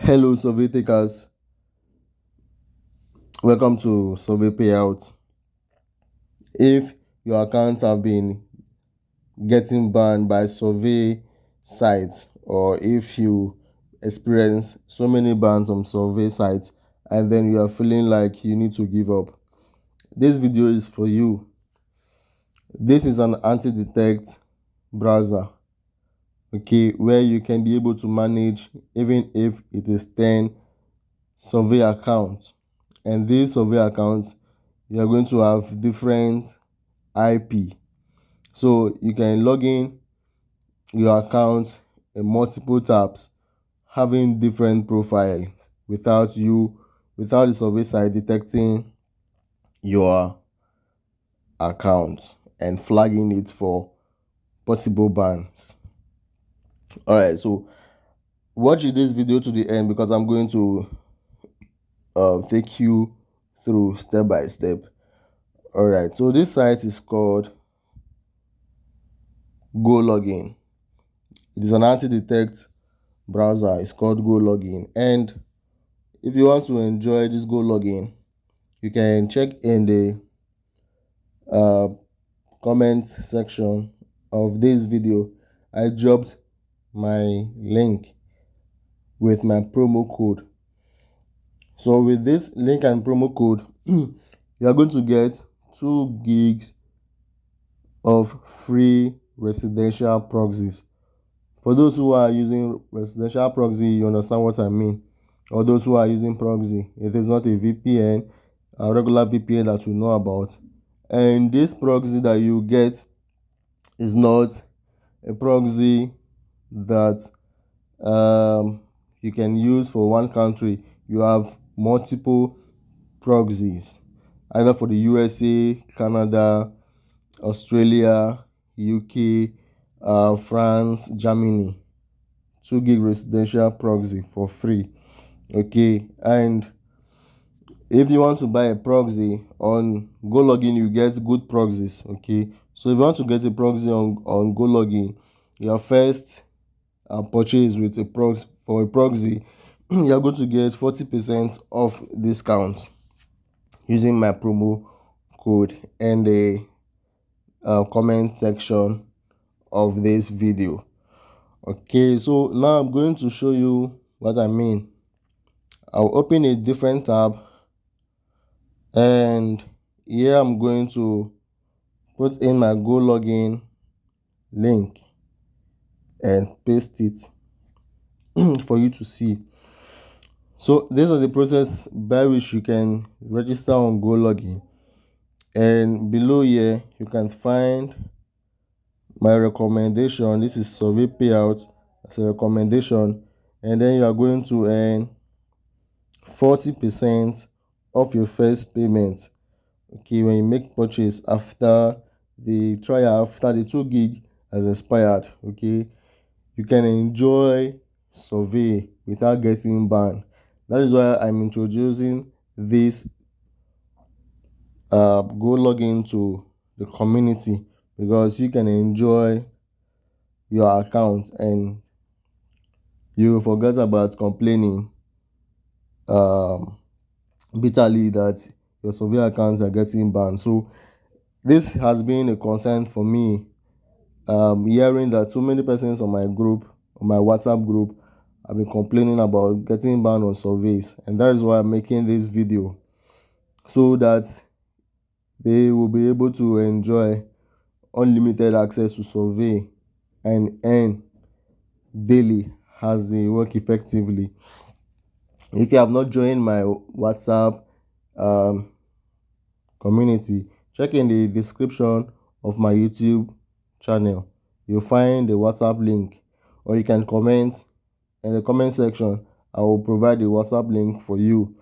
Hello, survey takers. Welcome to Survey Payout. If your accounts have been getting banned by survey sites, or if you experience so many bans on survey sites and then you are feeling like you need to give up, this video is for you. This is an anti-detect browser, okay, where you can be able to manage even if it is 10 survey accounts. And these survey accounts, you are going to have different IP. So you can log in your account in multiple tabs, having different profiles without the survey site detecting your account and flagging it for possible bans. Alright, so watch this video to the end because I'm going to take you through step by step. Alright, so this site is called GoLogin. It is an anti-detect browser. It's called GoLogin. And if you want to enjoy this GoLogin, you can check in the comment section of this video. I dropped my link with my promo code. So with this link and promo code, you are going to get 2 gigs of free residential proxies. For those who are using residential proxy, you understand what I mean. Or those who are using proxy, it is not a VPN, a regular VPN that you know about. And this proxy that you get is not a proxy that you can use for one country. You have multiple proxies, either for the USA, Canada, Australia, UK, France, Germany. 2 gig residential proxy for free. Okay, and if you want to buy a proxy on GoLogin, you get good proxies. Okay, so if you want to get a proxy on GoLogin, your first purchase with a proxy, you're going to get 40% off discount using my promo code in the comment section of this video. Okay, so now I'm going to show you what I mean. I'll open a different tab, and here I'm going to put in my GoLogin link and paste it for you to see. So this is the process by which you can register on GoLogin, and below here you can find my recommendation. This is survey payout as a recommendation, and then you are going to earn 40% of your first payment. Okay, when you make purchase after the trial, after the 2 gig has expired. Okay, you can enjoy survey without getting banned. That is why I'm introducing this GoLogin to the community, because you can enjoy your account and you forget about complaining bitterly that your survey accounts are getting banned. So this has been a concern for me, hearing that so many persons on my group, on my WhatsApp group, have been complaining about getting banned on surveys, and that is why I'm making this video, so that they will be able to enjoy unlimited access to survey and earn daily as they work effectively. If you have not joined my WhatsApp community, check in the description of my YouTube channel. You'll find the WhatsApp link, or you can comment in the comment section. I will provide the WhatsApp link for you.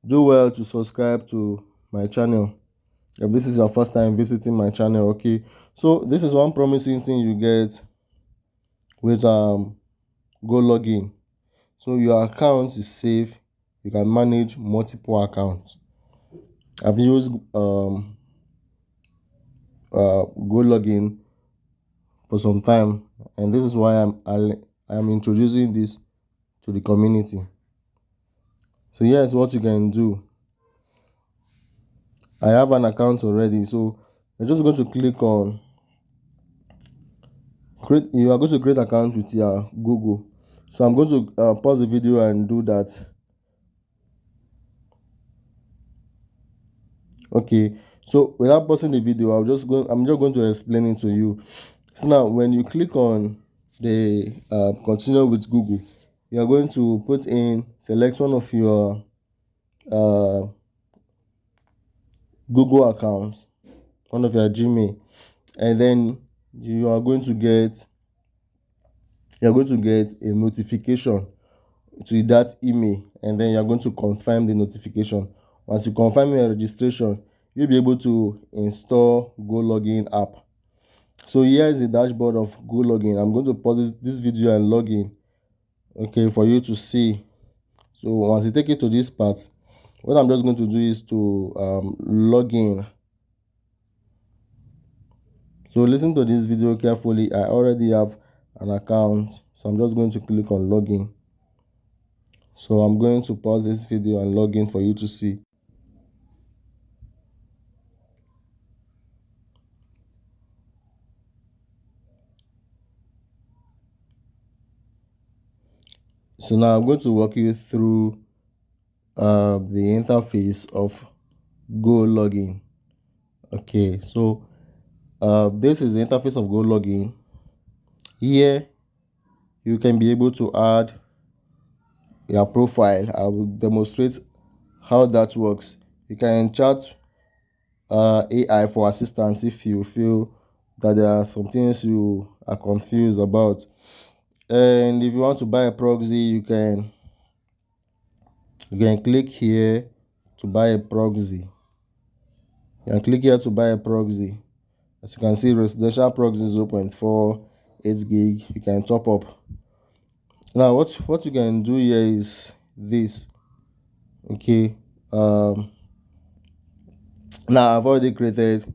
Do well to subscribe to my channel if this is your first time visiting my channel. Okay, so this is one promising thing you get with GoLogin. So your account is safe. You can manage multiple accounts. I've used GoLogin for some time, and this is why I'm introducing this to the community. So here's what you can do. I have an account already, so you're just going to click on create. You are going to create account with your Google. So I'm going to pause the video and do that. Okay, so without pausing the video, I'm just going to explain it to you. So now when you click on the continue with Google, you are going to put in, select one of your uh, Google accounts, one of your Gmail, and then you're going to get a notification to that email, and then you're going to confirm the notification. Once you confirm your registration, you'll be able to install GoLogin app. So here is the dashboard of GoLogin. I'm going to pause this video and log in, okay, for you to see. So once you take it to this part, what I'm just going to do is to log in. So listen to this video carefully. I already have an account, so I'm just going to click on login. So I'm going to pause this video and log in for you to see. So now I'm going to walk you through the interface of GoLogin. Okay, so this is the interface of GoLogin. Here you can be able to add your profile. I will demonstrate how that works. You can chat AI for assistance if you feel that there are some things you are confused about. And if you want to buy a proxy, you can click here to buy a proxy. You can click here to buy a proxy. As you can see, residential proxy 0.4 8 gig. You can top up. Now what you can do here is this. Okay, now I've already created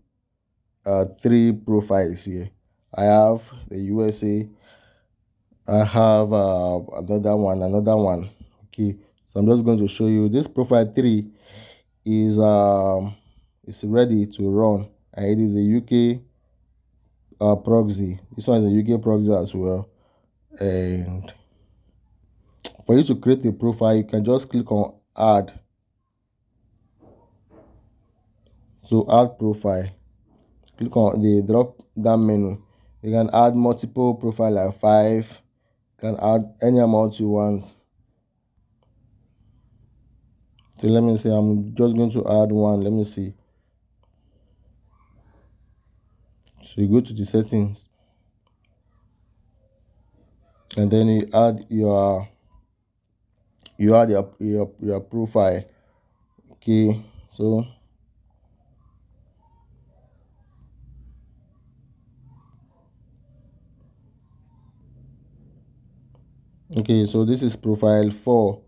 3 profiles here. I have the USA, I have another one. Okay, so I'm just going to show you this profile 3 is ready to run, and it is a UK proxy. This one is a UK proxy as well. And for you to create a profile, you can just click on add. So add profile, click on the drop down menu. You can add multiple profile, like 5. You can add any amount you want. So let me say I'm just going to add 1. Let me see. So you go to the settings, and then you add your profile. Okay, so so this is profile 4,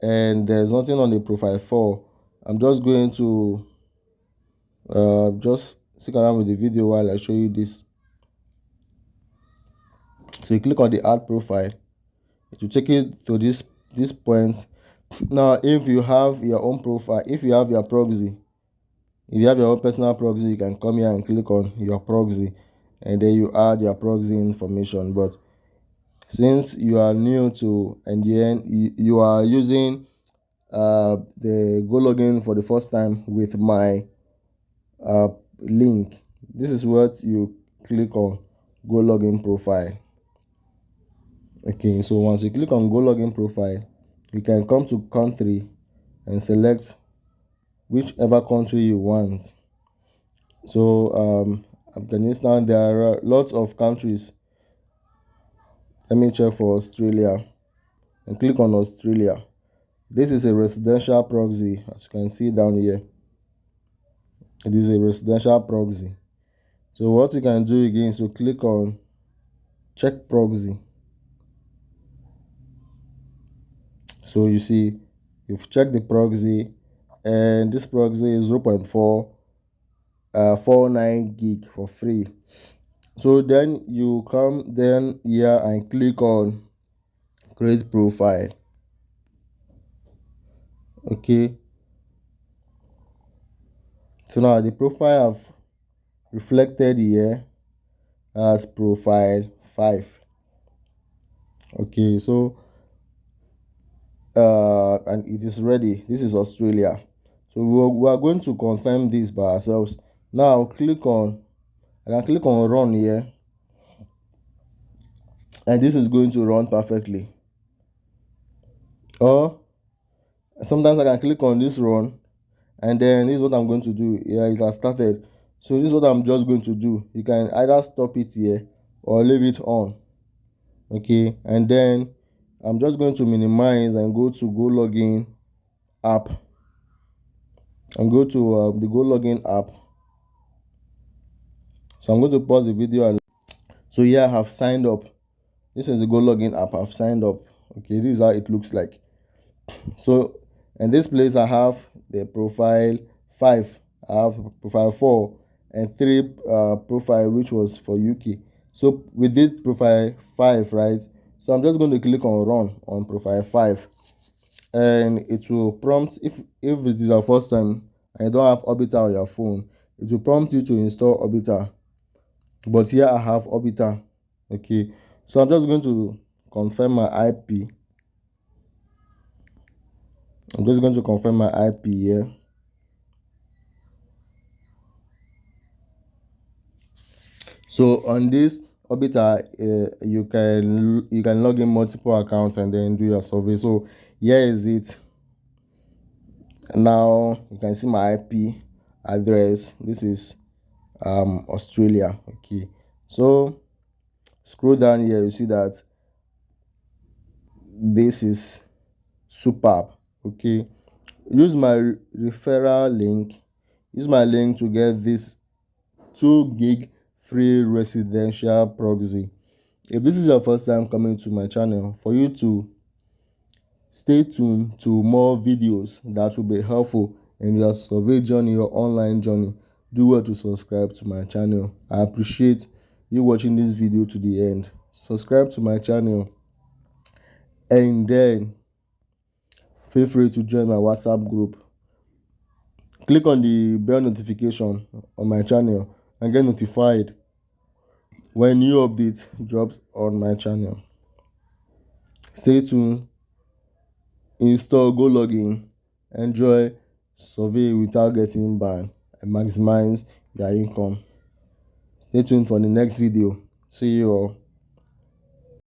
and there's nothing on the profile 4. I'm just going to just stick around with the video while I show you this. So you click on the add profile, it will take you to this point. Now if you have your own profile, if you have your proxy, if you have your own personal proxy, you can come here and click on your proxy, and then you add your proxy information. But since you are new to NDN, you are using the GoLogin for the first time with my link, this is what you click on: GoLogin profile. Okay, so once you click on GoLogin profile, you can come to country and select whichever country you want. So Afghanistan, there are lots of countries. Let me check for Australia and click on Australia. This is a residential proxy, as you can see down here. It is a residential proxy. So what you can do again is to click on check proxy. So you see, you've checked the proxy, and this proxy is 0.49 gig for free. So then you come here and click on create profile. Okay, so now the profile I've reflected here as profile 5. Okay, so and it is ready. This is Australia. So we are going to confirm this by ourselves. Now I can click on run here, and this is going to run perfectly. Or sometimes I can click on this run, and then this is what I'm going to do. Yeah, it has started. So this is what I'm just going to do. You can either stop it here or leave it on. Okay, and then I'm just going to minimize and go to Go Login app, and go to the Go Login app. So I'm going to pause the video. And so here I have signed up. This is the Go Login app. I've signed up. Okay, this is how it looks like. So in this place I have the profile 5, I have profile 4, and 3 profile which was for UK. So we did profile 5, right? So I'm just going to click on run on profile 5, and it will prompt, if it is your first time and you don't have Orbiter on your phone, it will prompt you to install Orbiter. But here I have Orbiter. Okay, so I'm just going to confirm my IP. I'm just going to confirm my IP here. So on this Orbiter, you can log in multiple accounts and then do your survey. So here is it. Now you can see my IP address. This is Australia. Okay, so scroll down here, you see that this is superb. Okay, use my referral link. Use my link to get this 2 gig free residential proxy. If this is your first time coming to my channel, for you to stay tuned to more videos that will be helpful in your survey journey, your online journey, do well to subscribe to my channel. I appreciate you watching this video to the end. Subscribe to my channel, and then feel free to join my WhatsApp group. Click on the bell notification on my channel and get notified when new update drops on my channel. Stay tuned, install Go Login, enjoy survey without getting banned, and maximize your income. Stay tuned for the next video. See you all.